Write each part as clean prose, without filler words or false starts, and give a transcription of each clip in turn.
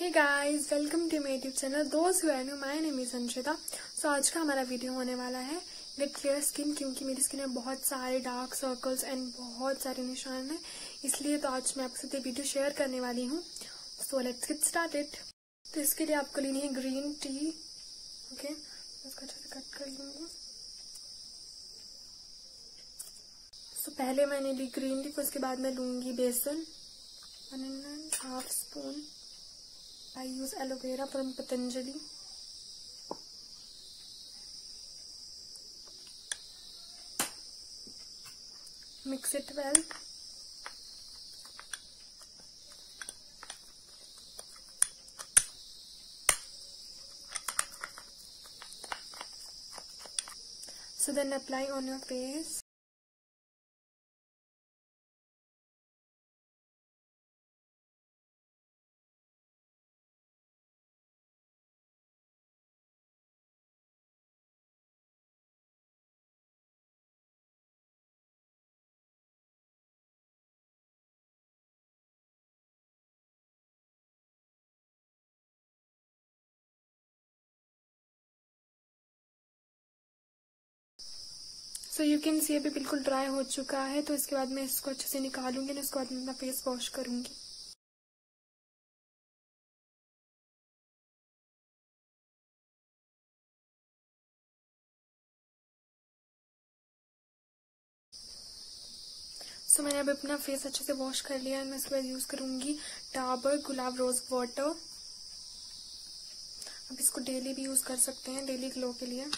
Hey guys, welcome to my YouTube channel. Those who are new, my name is Anshita. So आज का हमारा video होने वाला है गेट क्लियर स्किन, क्योंकि मेरी स्किन में बहुत सारे डार्क सर्कल्स एंड बहुत सारे निशान हैं, इसलिए तो आज मैं आपके साथ ये वीडियो शेयर करने वाली हूँ. So let's get started. तो इसके लिए आपको लेनी है ग्रीन टी. ओके, इसको अच्छे से कट कर लूंगी. तो पहले मैंने ली ग्रीन टी, उसके बाद मैं लूंगी बेसन 1.5 spoon. I use aloe vera from Patanjali. Mix it well. So then apply on your face. So you can see अभी बिल्कुल ड्राई हो चुका है. तो इसके बाद मैं इसको अच्छे से निकालूंगी और उसके बाद मैं अपना फेस वॉश करूंगी. सो मैंने अभी अपना फेस अच्छे से वॉश कर लिया है. मैं इसके बाद यूज करूंगी डाबर गुलाब रोज वाटर. अब इसको डेली भी यूज कर सकते हैं, डेली ग्लो के लिए.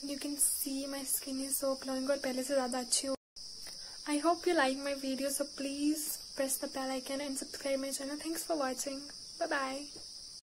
You can see my skin is so glowing और पहले से ज़्यादा अच्छी हो. I hope you like my video, so please press the bell icon and subscribe my channel. Thanks for watching. Bye bye.